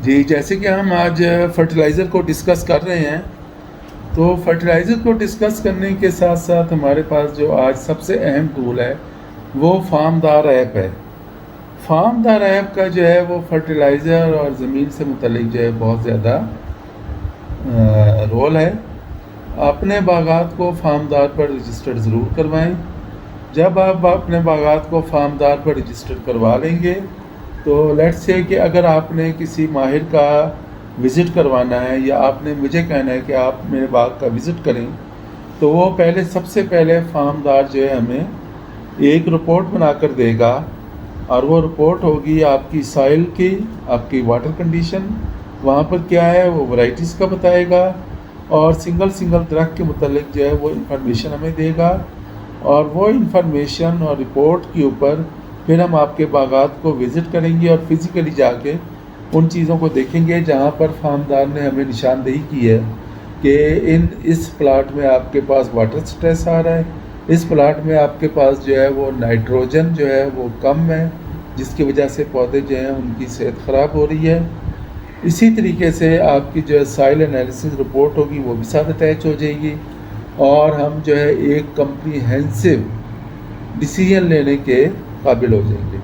جی، جیسے کہ ہم آج فرٹیلائزر کو ڈسکس کر رہے ہیں، تو فرٹیلائزر کو ڈسکس کرنے کے ساتھ ساتھ ہمارے پاس جو آج سب سے اہم ٹول ہے وہ فارم دار ایپ ہے۔ فارم دار ایپ کا جو ہے وہ فرٹیلائزر اور زمین سے متعلق جو ہے بہت زیادہ رول ہے۔ اپنے باغات کو فارم دار پر رجسٹر ضرور کروائیں۔ جب آپ اپنے باغات کو فارم دار پر رجسٹر کروا لیں گے تو لیٹس سے کہ اگر آپ نے کسی ماہر کا وزٹ کروانا ہے یا آپ نے مجھے کہنا ہے کہ آپ میرے باغ کا وزٹ کریں، تو وہ سب سے پہلے فارم دار جو ہے ہمیں ایک رپورٹ بنا کر دے گا، اور وہ رپورٹ ہوگی آپ کی سائل کی، آپ کی واٹر کنڈیشن وہاں پر کیا ہے، وہ ورائٹیز کا بتائے گا، اور سنگل درخت کے متعلق جو ہے وہ انفارمیشن ہمیں دے گا، اور وہ انفارمیشن اور رپورٹ کے اوپر پھر ہم آپ کے باغات کو وزٹ کریں گے اور فزیکلی جا کے ان چیزوں کو دیکھیں گے جہاں پر فارم دار نے ہمیں نشاندہی کی ہے کہ اس پلاٹ میں آپ کے پاس واٹر سٹریس آ رہا ہے، اس پلاٹ میں آپ کے پاس جو ہے وہ نائٹروجن جو ہے وہ کم ہے، جس کی وجہ سے پودے جو ہیں ان کی صحت خراب ہو رہی ہے۔ اسی طریقے سے آپ کی جو ہے سائل انالیسس رپورٹ ہوگی، وہ بھی ساتھ اٹیچ ہو جائے گی، اور ہم جو ہے ایک کمپریہنسو ڈیسیژن لینے کے قابل ہو جائیں گے۔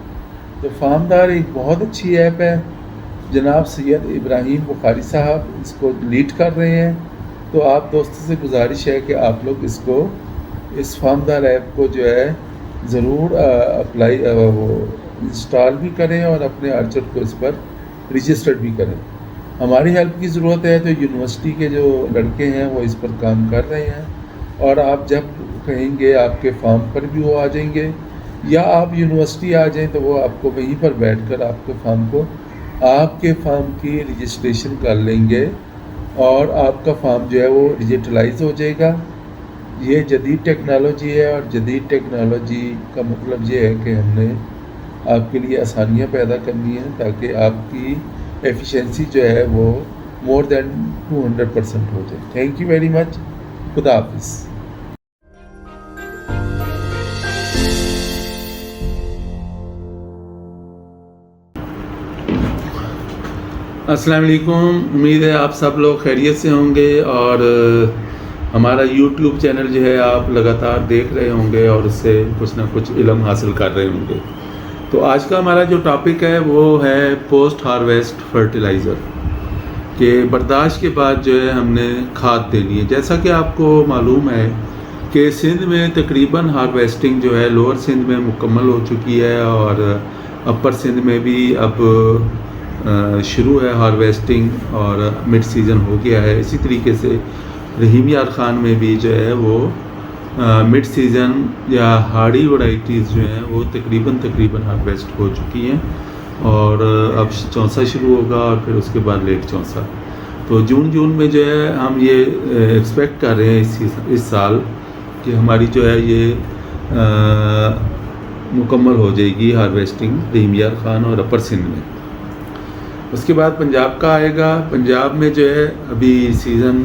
تو فارم دار ایک بہت اچھی ایپ ہے، جناب سید ابراہیم بخاری صاحب اس کو لیڈ کر رہے ہیں، تو آپ دوستوں سے گزارش ہے کہ آپ لوگ اس فارم دار ایپ کو جو ہے ضرور وہ انسٹال بھی کریں اور اپنے آرچرڈ کو اس پر رجسٹرڈ بھی کریں۔ ہماری ہیلپ کی ضرورت ہے تو یونیورسٹی کے جو لڑکے ہیں وہ اس پر کام کر رہے ہیں، اور آپ جب کہیں گے آپ کے فارم پر بھی وہ آ جائیں گے، یا آپ یونیورسٹی آ جائیں تو وہ آپ کو وہیں پر بیٹھ کر آپ کے فارم کی رجسٹریشن کر لیں گے، اور آپ کا فارم جو ہے وہ ڈیجیٹلائز ہو جائے گا۔ یہ جدید ٹیکنالوجی ہے، اور جدید ٹیکنالوجی کا مطلب یہ ہے کہ ہم نے آپ کے لیے آسانیاں پیدا کرنی ہیں تاکہ آپ کی ایفیشنسی جو ہے وہ مور دین 200% ہو جائے۔ Thank you very much. خدا حافظ۔ السلام علیکم، امید ہے آپ سب لوگ خیریت سے ہوں گے، اور ہمارا یوٹیوب چینل جو ہے آپ لگاتار دیکھ رہے ہوں گے اور اس سے کچھ نہ کچھ علم حاصل کر رہے ہوں گے۔ تو آج کا ہمارا جو ٹاپک ہے وہ ہے پوسٹ ہارویسٹ فرٹیلائزر، کہ برداشت کے بعد جو ہے ہم نے کھاد دینی ہے۔ جیسا کہ آپ کو معلوم ہے کہ سندھ میں تقریباً ہارویسٹنگ جو ہے لوور سندھ میں مکمل ہو چکی ہے، اور اپر سندھ میں بھی اب شروع ہے ہارویسٹنگ، اور مڈ سیزن ہو گیا ہے۔ اسی طریقے سے رحیم یار خان میں بھی جو ہے وہ مڈ سیزن یا ہارڈی ورائٹیز جو ہیں وہ تقریباً ہارویسٹ ہو چکی ہیں، اور اب چونسا شروع ہوگا، اور پھر اس کے بعد لیٹ چونسا۔ تو جون میں جو ہے ہم یہ ایکسپیکٹ کر رہے ہیں اس سال کہ ہماری جو ہے یہ مکمل ہو جائے گی ہارویسٹنگ رحیم یار خان اور اپر سندھ میں۔ اس کے بعد پنجاب کا آئے گا۔ پنجاب میں جو ہے ابھی سیزن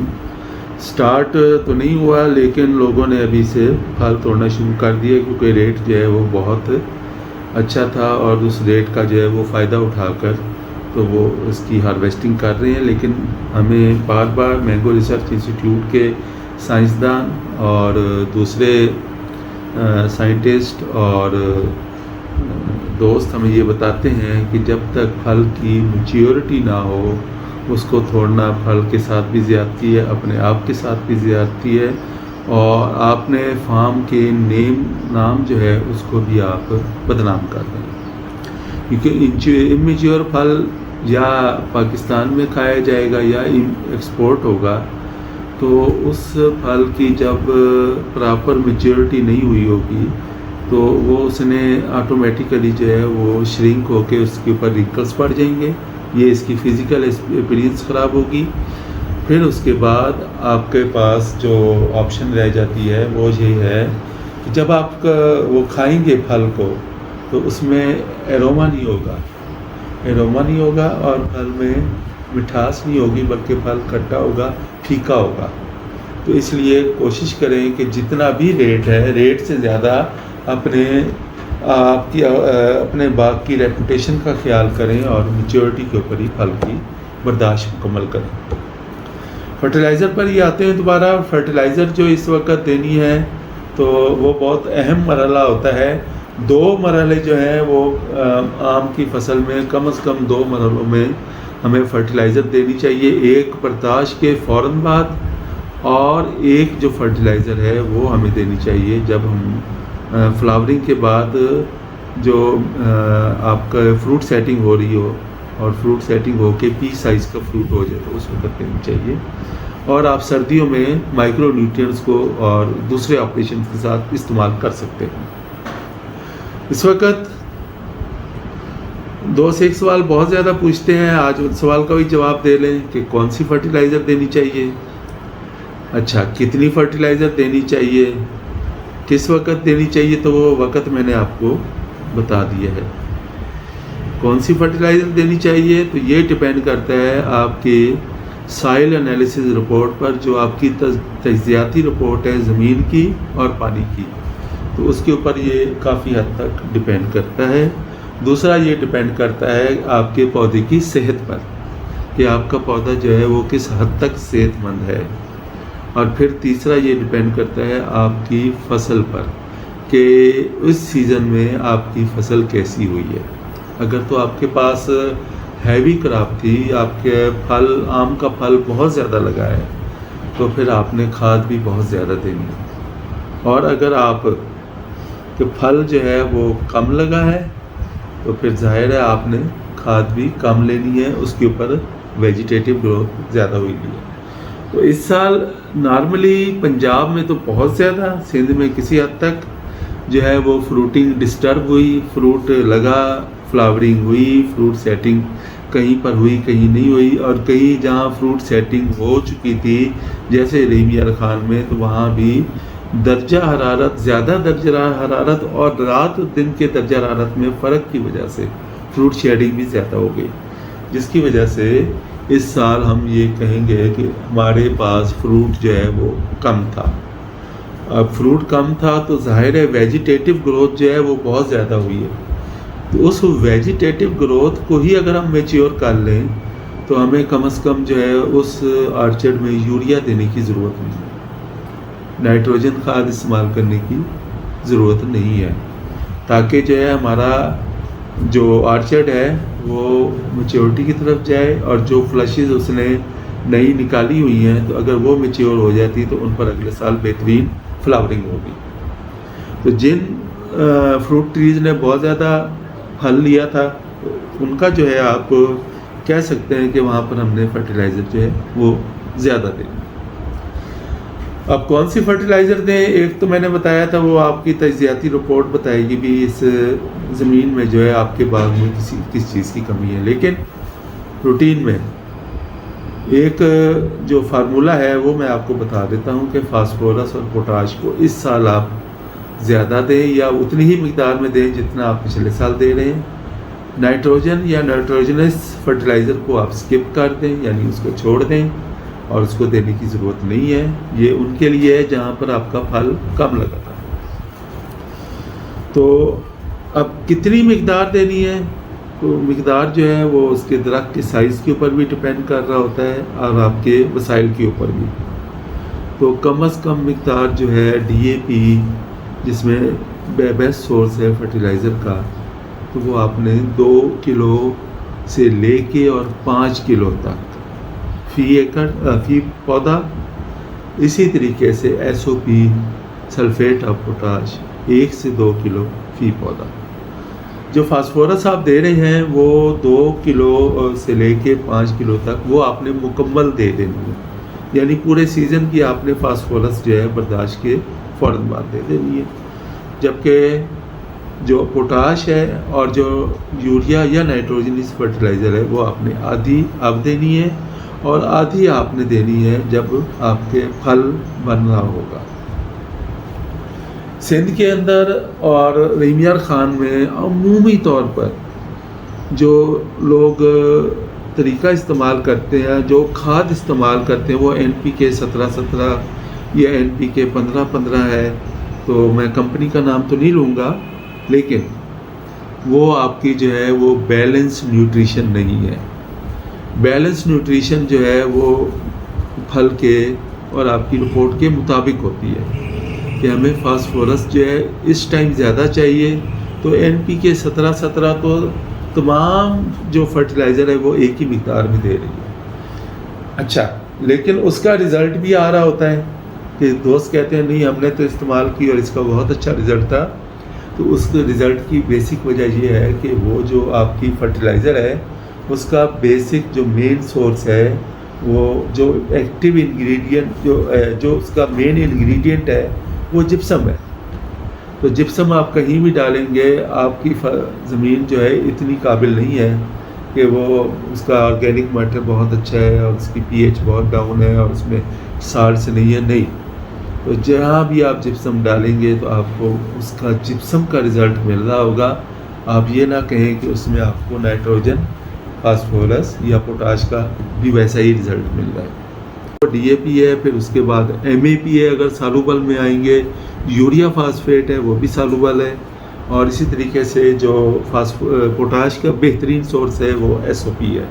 سٹارٹ تو نہیں ہوا، لیکن لوگوں نے ابھی سے پھل توڑنا شروع کر دیا، کیونکہ ریٹ جو ہے وہ بہت اچھا تھا، اور اس ریٹ کا جو ہے وہ فائدہ اٹھا کر تو وہ اس کی ہارویسٹنگ کر رہے ہیں۔ لیکن ہمیں بار مینگو ریسرچ انسٹیٹیوٹ کے سائنسدان اور دوسرے سائنٹسٹ اور دوست ہمیں یہ بتاتے ہیں کہ جب تک پھل کی میچیورٹی نہ ہو اس کو توڑنا پھل کے ساتھ بھی زیادتی ہے، اپنے آپ کے ساتھ بھی زیادتی ہے، اور آپ نے فارم کے نام جو ہے اس کو بھی آپ بدنام کر رہے ہیں، کیونکہ امیچیور پھل یا پاکستان میں کھایا جائے گا یا ایکسپورٹ ہوگا، تو اس پھل کی جب پراپر میچیورٹی نہیں ہوئی ہوگی تو وہ اس نے آٹومیٹیکلی جو ہے وہ شرنک ہو کے اس کے اوپر رنکلز پڑ جائیں گے، یہ اس کی فزیکل ایپیرنس خراب ہوگی۔ پھر اس کے بعد آپ کے پاس جو آپشن رہ جاتی ہے وہ یہ ہے کہ جب آپ وہ کھائیں گے پھل کو تو اس میں ایروما نہیں ہوگا اور پھل میں مٹھاس نہیں ہوگی، بلکہ پھل کھٹا ہوگا، پھیکا ہوگا۔ تو اس لیے کوشش کریں کہ جتنا بھی ریٹ ہے ریٹ سے زیادہ اپنے آپ کی اپنے باغ کی ریپوٹیشن کا خیال کریں اور میچورٹی کے اوپر ہی پھل کی برداشت مکمل کریں۔ فرٹیلائزر پر ہی آتے ہیں دوبارہ۔ فرٹیلائزر جو اس وقت دینی ہے تو وہ بہت اہم مرحلہ ہوتا ہے۔ 2 مرحلے جو ہیں وہ آم کی فصل میں کم از کم 2 مرحلوں میں ہمیں فرٹیلائزر دینی چاہیے، ایک برداشت کے فوراً بعد اور ایک جو فرٹیلائزر ہے وہ ہمیں دینی چاہیے جب ہم فلاورنگ کے بعد جو آپ کا فروٹ سیٹنگ ہو رہی ہو اور فروٹ سیٹنگ ہو کے پی سائز کا فروٹ ہو جائے تو اس وقت دینی چاہیے۔ اور آپ سردیوں میں مائکرو نیوٹرینٹس کو اور دوسرے آپریشن کے ساتھ استعمال کر سکتے ہیں۔ اس وقت 2 سے 1 سوال بہت زیادہ پوچھتے ہیں، آج ان سوال کا بھی جواب دے لیں کہ کون سی فرٹیلائزر دینی چاہیے، اچھا کتنی فرٹیلائزر دینی چاہیے، کس وقت دینی چاہیے، تو وہ وقت میں نے آپ کو بتا دیا ہے۔ کون سی فرٹیلائزر دینی چاہیے تو یہ ڈپینڈ کرتا ہے آپ کے سائل انالیسز رپورٹ پر، جو آپ کی تجزیاتی رپورٹ ہے زمین کی اور پانی کی، تو اس کے اوپر یہ کافی حد تک ڈپینڈ کرتا ہے۔ دوسرا یہ ڈپینڈ کرتا ہے آپ کے پودے کی صحت پر کہ آپ کا پودا جو ہے وہ کس حد تک صحت مند ہے، اور پھر تیسرا یہ ڈپینڈ کرتا ہے آپ کی فصل پر کہ اس سیزن میں آپ کی فصل کیسی ہوئی ہے۔ اگر تو آپ کے پاس ہیوی کراپ تھی، آپ کے آم کا پھل بہت زیادہ لگا ہے، تو پھر آپ نے کھاد بھی بہت زیادہ دینی ہے، اور اگر آپ کے پھل جو ہے وہ کم لگا ہے تو پھر ظاہر ہے آپ نے کھاد بھی کم لینی ہے، اس کے اوپر ویجیٹیٹو گروتھ زیادہ ہوئی ہے۔ تو اس سال نارملی پنجاب میں تو بہت زیادہ، سندھ میں کسی حد تک جو ہے وہ فروٹنگ ڈسٹرب ہوئی، فروٹ لگا، فلاورنگ ہوئی، فروٹ سیٹنگ کہیں پر ہوئی کہیں نہیں ہوئی، اور کہیں جہاں فروٹ سیٹنگ ہو چکی تھی جیسے رحیم یار خان میں، تو وہاں بھی درجہ حرارت، زیادہ درجہ حرارت اور رات دن کے درجہ حرارت میں فرق کی وجہ سے فروٹ شیڈنگ بھی زیادہ ہو گئی، جس کی وجہ سے اس سال ہم یہ کہیں گے کہ ہمارے پاس فروٹ جو ہے وہ کم تھا۔ اب فروٹ کم تھا تو ظاہر ہے ویجیٹیٹو گروتھ جو ہے وہ بہت زیادہ ہوئی ہے، تو اس ویجیٹیٹو گروتھ کو ہی اگر ہم میچیور کر لیں تو ہمیں کم از کم جو ہے اس آرچرڈ میں یوریا دینے کی ضرورت نہیں ہے، نائٹروجن کھاد استعمال کرنے کی ضرورت نہیں ہے، تاکہ جو ہے ہمارا جو آرچرڈ ہے وہ میچیورٹی کی طرف جائے، اور جو فلشز اس نے نئی نکالی ہوئی ہیں تو اگر وہ میچیور ہو جاتی تو ان پر اگلے سال بہترین فلاورنگ ہوگی۔ تو جن فروٹ ٹریز نے بہت زیادہ پھل لیا تھا ان کا جو ہے آپ کہہ سکتے ہیں کہ وہاں پر ہم نے فرٹیلائزر جو ہے وہ زیادہ دیں۔ اب کون سی فرٹیلائزر دیں؟ ایک تو میں نے بتایا تھا وہ آپ کی تجزیاتی رپورٹ بتائے گی بھی اس زمین میں جو ہے آپ کے باغ میں کس چیز کی کمی ہے، لیکن روٹین میں ایک جو فارمولہ ہے وہ میں آپ کو بتا دیتا ہوں کہ فاسفورس اور پوٹاش کو اس سال آپ زیادہ دیں یا اتنی ہی مقدار میں دیں جتنا آپ پچھلے سال دے رہے ہیں۔ نائٹروجن یا نائٹروجنس فرٹیلائزر کو آپ سکپ کر دیں، یعنی اس کو چھوڑ دیں اور اس کو دینے کی ضرورت نہیں ہے، یہ ان کے لیے ہے جہاں پر آپ کا پھل کم لگا تھا۔ تو اب کتنی مقدار دینی ہے؟ تو مقدار جو ہے وہ اس کے درخت کے سائز کے اوپر بھی ڈپینڈ کر رہا ہوتا ہے اور آپ کے وسائل کے اوپر بھی۔ تو کم از کم مقدار جو ہے ڈی اے پی، جس میں بیسٹ سورس ہے فرٹیلائزر کا، تو وہ آپ نے 2 کلو سے لے کے اور 5 کلو تک فی ایکڑ فی پودا۔ اسی طریقے سے S O P sulphate of potash 1 سے 2 کلو فی پودا۔ جو فاسفورس آپ دے رہے ہیں وہ 2 کلو سے لے کے 5 کلو تک وہ آپ نے مکمل دے دینی ہے، یعنی پورے سیزن کی آپ نے فاسفورس جو ہے برداشت کے فوراً بعد دے دینی ہے، جبکہ جو پوٹاش ہے اور جو یوریا یا نائٹروجنس فرٹیلائزر ہے وہ آپ نے آدھی اب دینی ہے اور آدھی آپ نے دینی ہے جب آپ کے پھل بن رہا ہوگا۔ سندھ کے اندر اور رحیم یار خان میں عمومی طور پر جو لوگ طریقہ استعمال کرتے ہیں، جو کھاد استعمال کرتے ہیں، وہ این پی کے 17-17 یا این پی کے 15-15 ہے۔ تو میں کمپنی کا نام تو نہیں لوں گا، لیکن وہ آپ کی جو ہے وہ بیلنس نیوٹریشن نہیں ہے. بیلنس نیوٹریشن جو ہے وہ پھل کے اور آپ کی رپورٹ کے مطابق ہوتی ہے کہ ہمیں فاسفورس جو ہے اس ٹائم زیادہ چاہیے، تو این پی کے 17 تو تمام جو فرٹیلائزر ہے وہ ایک ہی مقدار میں دے رہی ہے. اچھا، لیکن اس کا رزلٹ بھی آ رہا ہوتا ہے کہ دوست کہتے ہیں نہیں ہم نے تو استعمال کی اور اس کا بہت اچھا رزلٹ تھا. تو اس رزلٹ کی بیسک وجہ یہ ہے کہ وہ جو آپ کی فرٹیلائزر ہے اس کا بیسک جو مین سورس ہے، وہ جو ایکٹیو انگریڈینٹ جو اس کا مین انگریڈینٹ ہے وہ جپسم ہے. تو جپسم آپ کہیں بھی ڈالیں گے آپ کی زمین جو ہے اتنی قابل نہیں ہے کہ وہ اس کا آرگینک میٹر بہت اچھا ہے اور اس کی پی ایچ بہت ڈاؤن ہے اور اس میں سالٹس نہیں ہے. نہیں، تو جہاں بھی آپ جپسم ڈالیں گے تو آپ کو اس کا جپسم کا رزلٹ مل رہا ہوگا. آپ یہ نہ کہیں کہ اس میں آپ کو نائٹروجن، فاسفورس یا پوٹاش کا بھی ویسا ہی رزلٹ مل رہا ہے. ڈی اے پی ہے، پھر اس کے بعد ایم اے پی ہے اگر سالوبل میں آئیں گے، یوریا فاسفیٹ ہے وہ بھی سالوبل ہے، اور اسی طریقے سے جو پوٹاش کا بہترین سورس ہے وہ ایس او پی ہے.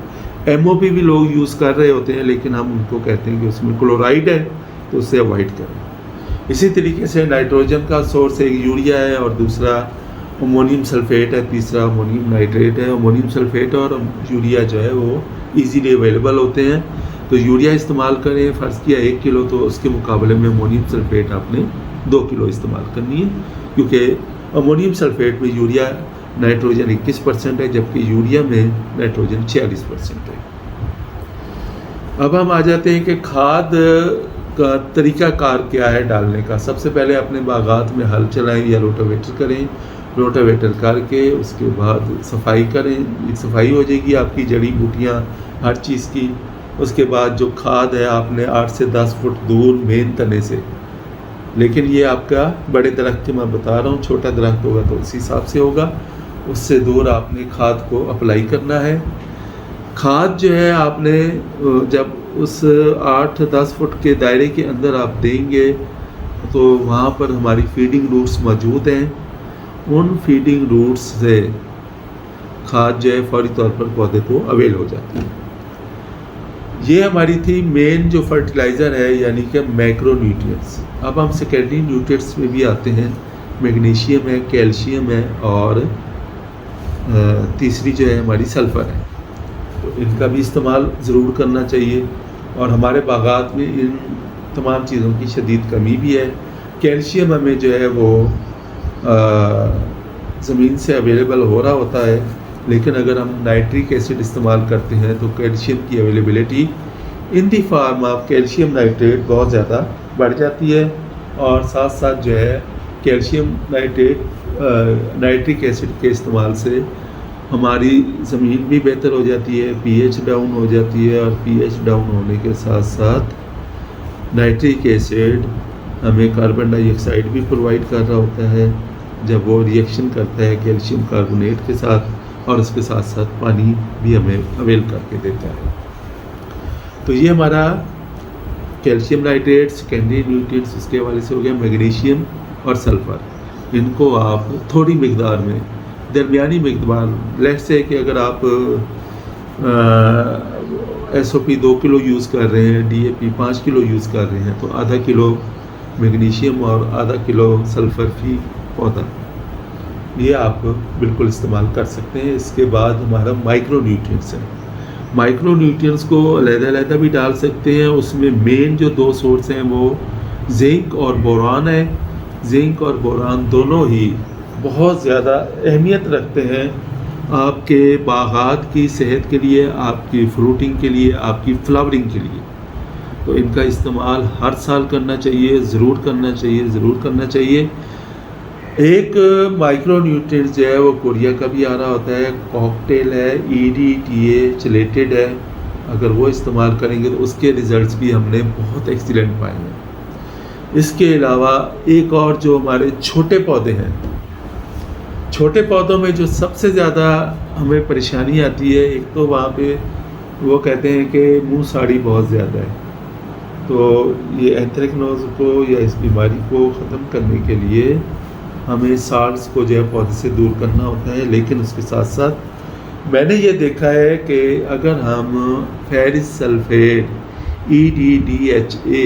ایم او پی بھی لوگ یوز کر رہے ہوتے ہیں لیکن ہم ان کو کہتے ہیں کہ اس میں کلورائڈ ہے تو اسے اوائڈ کریں. اسی طریقے سے نائٹروجن کا سورس ایک یوریا ہے اور دوسرا امونیم سلفیٹ ہے، تیسرا امونیم نائٹریٹ ہے. امونیم سلفیٹ اور یوریا جو ہے وہ ایزیلی اویلیبل ہوتے ہیں، تو یوریا استعمال کریں. فرض کیا 1 کلو تو اس کے مقابلے میں امونیم سلفیٹ آپ نے 2 کلو استعمال کرنی ہے، کیونکہ امونیم سلفیٹ میں یوریا نائٹروجن 21% ہے جبکہ یوریا میں نائٹروجن 46% ہے. اب ہم آ جاتے ہیں کہ کھاد کا طریقہ کار کیا ہے ڈالنے کا. سب سے پہلے اپنے باغات میں ہل چلائیں یا روٹاویٹر کریں. روٹاویٹر کر کے اس کے بعد صفائی کریں، صفائی ہو جائے گی آپ کی جڑی بوٹیاں ہر چیز کی. اس کے بعد جو کھاد ہے آپ نے 8 سے 10 فٹ دور مین تنے سے، لیکن یہ آپ کا بڑے درخت کے میں بتا رہا ہوں، چھوٹا درخت ہوگا تو اسی حساب سے ہوگا، اس سے دور آپ نے کھاد کو اپلائی کرنا ہے. کھاد جو ہے آپ نے جب اس 8-10 فٹ کے دائرے کے اندر آپ دیں گے تو وہاں پر ہماری فیڈنگ روٹس موجود ہیں. ان فیڈنگ روٹس سے کھاد جو ہے فوری طور پر پودے کو اویل ہو جاتی ہے. یہ ہماری تھی مین جو فرٹیلائزر ہے یعنی کہ میکرو نیوٹرینٹس. اب ہم سیکنڈری نیوٹرینٹس میں بھی آتے ہیں. میگنیشیم ہے، کیلشیم ہے اور تیسری جو ہے ہماری سلفر ہے. تو ان کا بھی استعمال ضرور کرنا چاہیے، اور ہمارے باغات میں ان تمام چیزوں کی شدید کمی بھی ہے. کیلشیم ہمیں جو ہے وہ زمین سے اویلیبل ہو رہا ہوتا ہے، لیکن اگر ہم نائٹرک ایسڈ استعمال کرتے ہیں تو کیلشیم کی availability in the form of calcium nitrate بہت زیادہ بڑھ جاتی ہے، اور ساتھ ساتھ جو ہے کیلشیم نائٹریٹ نائٹرک ایسڈ کے استعمال سے ہماری زمین بھی بہتر ہو جاتی ہے، پی ایچ ڈاؤن ہو جاتی ہے، اور پی ایچ ڈاؤن ہونے کے ساتھ ساتھ نائٹرک ایسڈ ہمیں کاربن ڈائی آکسائڈ بھی پرووائڈ کر رہا ہوتا ہے جب وہ ریئیکشن کرتا ہے کیلشیم کاربونیٹ کے ساتھ، اور اس کے ساتھ ساتھ پانی بھی ہمیں اویل کر کے دیتا ہے. تو یہ ہمارا کیلشیم نائٹریٹ سیکنڈری نیوٹرینٹس اس کے حوالے سے ہو گیا. میگنیشیم اور سلفر، ان کو آپ تھوڑی مقدار میں، درمیانی مقدار، لیٹ سے کہ اگر آپ ایس او پی 2 کلو یوز کر رہے ہیں، D A P 5 kilo use کر رہے ہیں، تو آدھا کلو میگنیشیم اور آدھا کلو سلفر فی پودا یہ آپ بالکل استعمال کر سکتے ہیں. اس کے بعد ہمارا مائکرو نیوٹرینٹس ہے. مائکرو نیوٹرینٹس کو علیحدہ علیحدہ بھی ڈال سکتے ہیں. اس میں مین جو 2 سورس ہیں وہ زنک اور بوران ہے. زنک اور بوران دونوں ہی بہت زیادہ اہمیت رکھتے ہیں آپ کے باغات کی صحت کے لیے، آپ کی فروٹنگ کے لیے، آپ کی فلاورنگ کے لیے. تو ان کا استعمال ہر سال کرنا چاہیے، ضرور کرنا چاہیے، ضرور کرنا چاہیے. ایک مائکرو نیوٹرینٹس جو ہے وہ کوریا کا بھی آ رہا ہوتا ہے، کاکٹیل ہے، ای ڈی ٹی اے چلیٹڈ ہے. اگر وہ استعمال کریں گے تو اس کے ریزلٹس بھی ہم نے بہت ایکسیلنٹ پائے ہیں. اس کے علاوہ ایک اور جو ہمارے چھوٹے پودے ہیں، چھوٹے پودوں میں جو سب سے زیادہ ہمیں پریشانی آتی ہے، ایک تو وہاں پہ وہ کہتے ہیں کہ منہ ساڑی بہت زیادہ ہے. تو یہ اینتھریکنوز کو یا اس بیماری کو ختم کرنے کے لیے ہمیں سالز کو جو ہے پودے سے دور کرنا ہوتا ہے، لیکن اس کے ساتھ ساتھ میں نے یہ دیکھا ہے کہ اگر ہم فیرس سلفیٹ EDDHA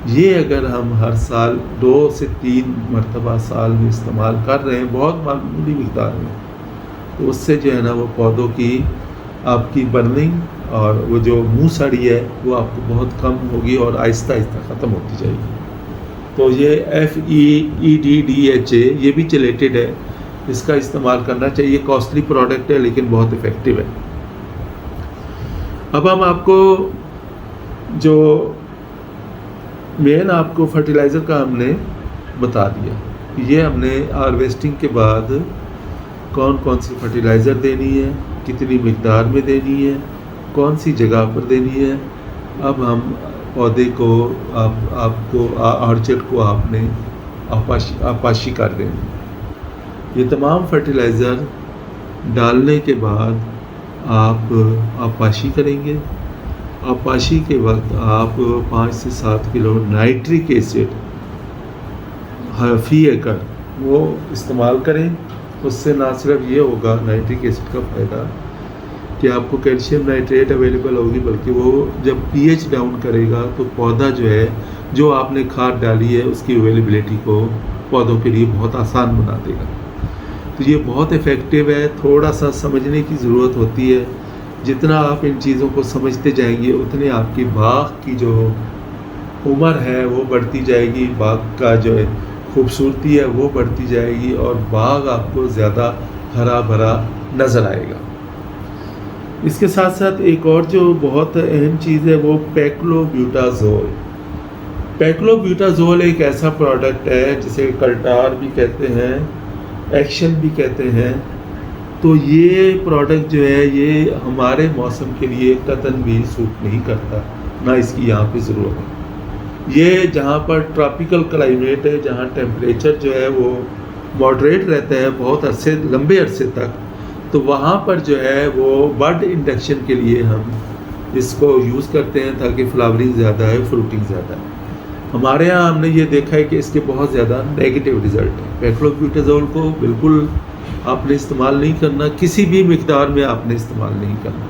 یہ اگر ہم ہر سال 2 سے 3 مرتبہ سال میں استعمال کر رہے ہیں بہت معمولی مقدار میں، تو اس سے جو ہے نا وہ پودوں کی آپ کی برننگ اور وہ جو منہ سڑی ہے وہ آپ کو بہت کم ہوگی اور آہستہ آہستہ ختم ہوتی جائے گی۔ تو یہ FEEDDHA یہ بھی چلیٹڈ ہے، اس کا استعمال کرنا چاہیے، کاسٹلی پروڈکٹ ہے لیکن بہت افیکٹو ہے۔ اب ہم آپ کو جو مین آپ کو فرٹیلائزر کا ہم نے بتا دیا، یہ ہم نے ہارویسٹنگ کے بعد کون کون سی فرٹیلائزر دینی ہے، کتنی مقدار میں دینی ہے، کون سی جگہ پر دینی ہے۔ اب ہم پودے کو آپ کو آرچڈ کو آپ نے آپاشی کر دیں۔ یہ تمام فرٹیلائزر ڈالنے کے بعد آپ آپاشی کریں گے۔ آپاشی کے وقت آپ 5 سے 7 کلو نائٹرک ایسڈ فی ایکڑ وہ استعمال کریں۔ اس سے نہ صرف یہ ہوگا نائٹرک ایسڈ کا فائدہ کہ آپ کو کیلشیم نائٹریٹ اویلیبل ہوگی، بلکہ وہ جب پی ایچ ڈاؤن کرے گا تو پودا جو ہے جو آپ نے کھاد ڈالی ہے اس کی اویلیبلٹی کو پودوں کے لیے بہت آسان بنا دے گا۔ تو یہ بہت افیکٹو ہے، تھوڑا سا سمجھنے کی ضرورت ہوتی ہے۔ جتنا آپ ان چیزوں کو سمجھتے جائیں گے اتنے آپ کی باغ کی جو عمر ہے وہ بڑھتی جائے گی، باغ کا جو ہے خوبصورتی ہے وہ بڑھتی جائے گی اور باغ آپ کو زیادہ ہرا بھرا نظر آئے گا۔ اس کے ساتھ ساتھ ایک اور جو بہت اہم چیز ہے وہ پیکلوبیوٹازول۔ پیکلوبیوٹازول ایک ایسا پروڈکٹ ہے جسے کلٹار بھی کہتے ہیں، ایکشن بھی کہتے ہیں۔ تو یہ پروڈکٹ جو ہے یہ ہمارے موسم کے لیے قطعاً بھی سوٹ نہیں کرتا، نہ اس کی یہاں پہ ضرورت ہے۔ یہ جہاں پر ٹراپیکل کلائمیٹ ہے، جہاں ٹیمپریچر جو ہے وہ ماڈریٹ رہتا ہے بہت لمبے عرصے تک، تو وہاں پر جو ہے وہ بڈ انڈکشن کے لیے ہم اس کو یوز کرتے ہیں تاکہ فلاورنگ زیادہ ہے، فروٹنگ زیادہ ہے۔ ہمارے ہاں ہم نے یہ دیکھا ہے کہ اس کے بہت زیادہ نیگیٹو رزلٹ ہیں۔ پیکلوبیوٹازول کو بالکل آپ نے استعمال نہیں کرنا، کسی بھی مقدار میں آپ نے استعمال نہیں کرنا۔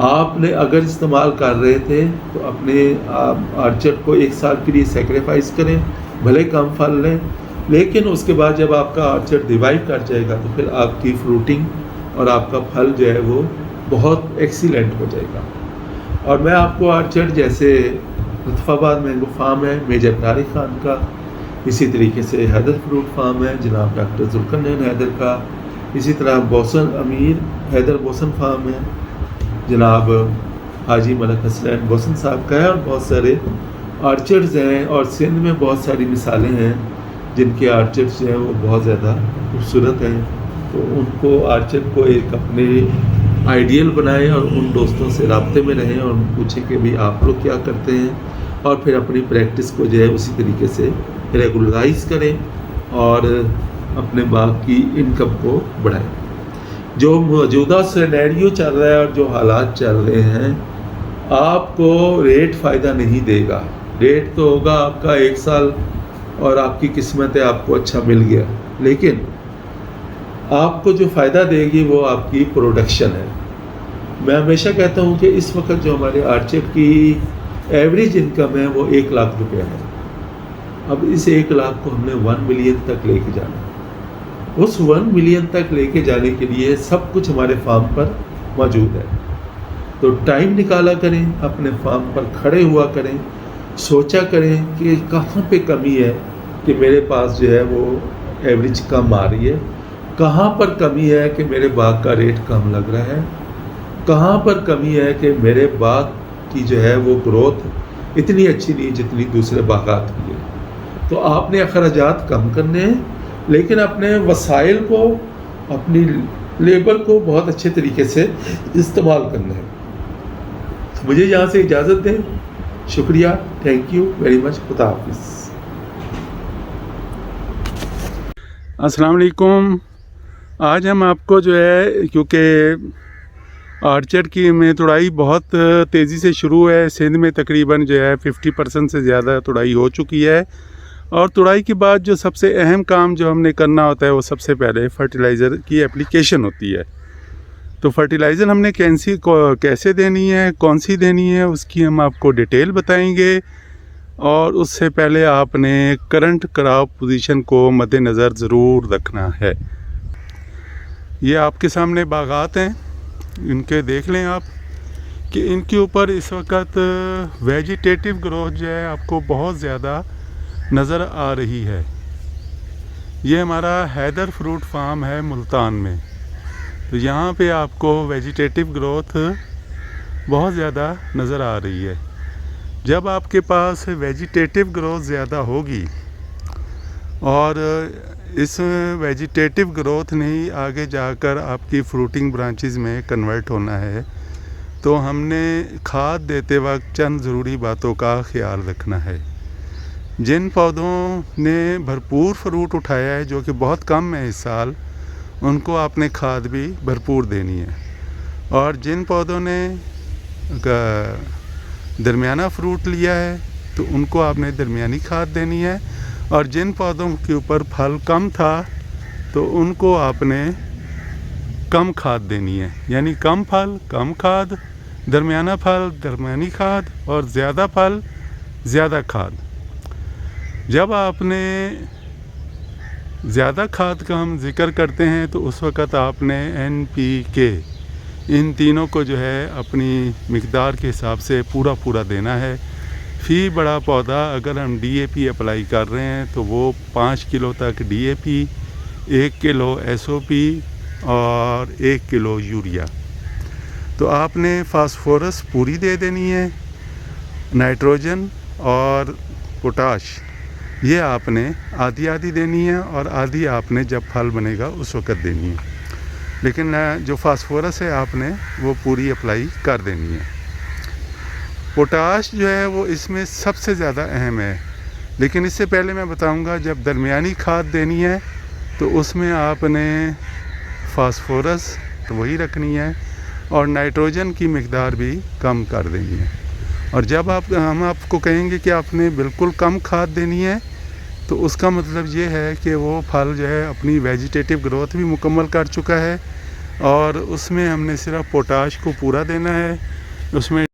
آپ نے اگر استعمال کر رہے تھے تو اپنے آرچڈ کو 1 سال کے لیے سیکریفائز کریں، بھلے کم پھل لیں، لیکن اس کے بعد جب آپ کا آرچڈ ریوائیو کر جائے گا تو پھر آپ کی فروٹنگ اور آپ کا پھل جو ہے وہ بہت ایکسیلنٹ ہو جائے گا۔ اور میں آپ کو آرچڈ جیسے لطف آباد مینگو فارم ہے میجر طارق خان کا، اسی طریقے سے حیدر فروٹ فارم ہے جناب ڈاکٹر ذوالقرنین حیدر کا، اسی طرح بوسن امیر حیدر بوسن فارم ہے جناب حاجی ملک حسنین بوسن صاحب کا ہے، اور بہت سارے آرچڈز ہیں، اور سندھ میں بہت ساری مثالیں ہیں جن کے آرچڈز جو ہیں وہ بہت زیادہ خوبصورت ہیں۔ تو ان کو آرچڈ کو ایک اپنے آئیڈیل بنائیں اور ان دوستوں سے رابطے میں رہیں اور پوچھیں کہ بھی آپ لوگ کیا کرتے ہیں، اور پھر اپنی پریکٹس کو جو ہے اسی طریقے سے ریگولرائز کریں اور اپنے باغ کی انکم کو بڑھائیں۔ جو موجودہ سینیریو چل رہا ہے اور جو حالات چل رہے ہیں، آپ کو ریٹ فائدہ نہیں دے گا۔ ریٹ تو ہوگا آپ کا 1 سال اور آپ کی قسمت ہے آپ کو اچھا مل گیا، لیکن آپ کو جو فائدہ دے گی وہ آپ کی پروڈکشن ہے۔ میں ہمیشہ کہتا ہوں کہ اس وقت جو ہمارے آرچڈ کی ایوریج انکم ہے وہ 1 لاکھ روپیہ ہے۔ اب اس 1 لاکھ کو ہم نے 1 ملین تک لے کے جانا ہے۔ اس 1 ملین تک لے کے جانے کے لیے سب کچھ ہمارے فارم پر موجود ہے۔ تو ٹائم نکالا کریں، اپنے فارم پر کھڑے ہوا کریں، سوچا کریں کہ کہاں پہ کمی ہے کہ میرے پاس جو ہے وہ ایوریج کم آ رہی ہے، کہاں پر کمی ہے کہ میرے باغ کا ریٹ کم لگ رہا ہے، کہاں پر کمی ہے کہ میرے باغ کی جو ہے وہ گروتھ اتنی اچھی نہیں جتنی دوسرے باغات کی ہے۔ تو آپ نے اخراجات کم کرنے ہیں، لیکن اپنے وسائل کو، اپنی لیبر کو بہت اچھے طریقے سے استعمال کرنا ہے۔ مجھے یہاں سے اجازت دیں، شکریہ، تھینک یو ویری مچ، خدا حافظ۔ السلام علیکم۔ آج ہم آپ کو جو ہے، کیونکہ آرچڈ کی میں توڑائی بہت تیزی سے شروع ہے، سندھ میں تقریباً جو ہے 50% سے زیادہ توڑائی ہو چکی ہے، اور تڑائی کے بعد جو سب سے اہم کام جو ہم نے کرنا ہوتا ہے وہ سب سے پہلے فرٹیلائزر کی اپلیکیشن ہوتی ہے. تو فرٹیلائزر ہم نے کیسے دینی ہے، کون سی دینی ہے، اس کی ہم آپ کو ڈیٹیل بتائیں گے. اور اس سے پہلے آپ نے کرنٹ کراپ پوزیشن کو مد نظر ضرور رکھنا ہے. یہ آپ کے سامنے باغات ہیں، ان کے دیکھ لیں آپ کہ ان کے اوپر اس وقت ویجیٹیٹو گروتھ جو ہے آپ کو بہت زیادہ نظر آ رہی ہے. یہ ہمارا حیدر فروٹ فارم ہے ملتان میں. تو یہاں پہ آپ کو ویجیٹیٹو گروتھ بہت زیادہ نظر آ رہی ہے. جب آپ کے پاس ویجیٹیٹو گروتھ زیادہ ہوگی اور اس ویجیٹیٹو گروتھ نے ہی آگے جا کر آپ کی فروٹنگ برانچز میں کنورٹ ہونا ہے، تو ہم نے کھاد دیتے وقت چند ضروری باتوں کا خیال رکھنا ہے. جن پودوں نے بھرپور فروٹ اٹھایا ہے، جو کہ بہت کم ہے اس سال، ان کو آپ نے کھاد بھی بھرپور دینی ہے. اور جن پودوں نے درمیانہ فروٹ لیا ہے تو ان کو آپ نے درمیانی کھاد دینی ہے. اور جن پودوں کے اوپر پھل کم تھا تو ان کو آپ نے کم کھاد دینی ہے. یعنی کم پھل کم کھاد، درمیانہ پھل درمیانی کھاد، اور زیادہ پھل زیادہ کھاد. جب آپ نے زیادہ کھاد کا ہم ذکر کرتے ہیں تو اس وقت آپ نے NPK ان تینوں کو جو ہے اپنی مقدار کے حساب سے پورا دینا ہے. فی بڑا پودا اگر ہم DAP اپلائی کر رہے ہیں تو وہ 5 کلو تک DAP، 1 کلو SOP اور 1 کلو یوریا. تو آپ نے فاسفورس پوری دے دینی ہے. نائٹروجن اور پوٹاش یہ آپ نے آدھی دینی ہے، اور آدھی آپ نے جب پھل بنے گا اس وقت دینی ہے. لیکن جو فاسفورس ہے آپ نے وہ پوری اپلائی کر دینی ہے. پوٹاش جو ہے وہ اس میں سب سے زیادہ اہم ہے. لیکن اس سے پہلے میں بتاؤں گا، جب درمیانی کھاد دینی ہے تو اس میں آپ نے فاسفورس وہی رکھنی ہے اور نائٹروجن کی مقدار بھی کم کر دینی ہے. اور جب ہم آپ کو کہیں گے کہ آپ نے بالکل کم کھاد دینی ہے تو اس کا مطلب یہ ہے کہ وہ پھل جو ہے اپنی ویجیٹیٹو گروتھ بھی مکمل کر چکا ہے، اور اس میں ہم نے صرف پوٹاش کو پورا دینا ہے. اس میں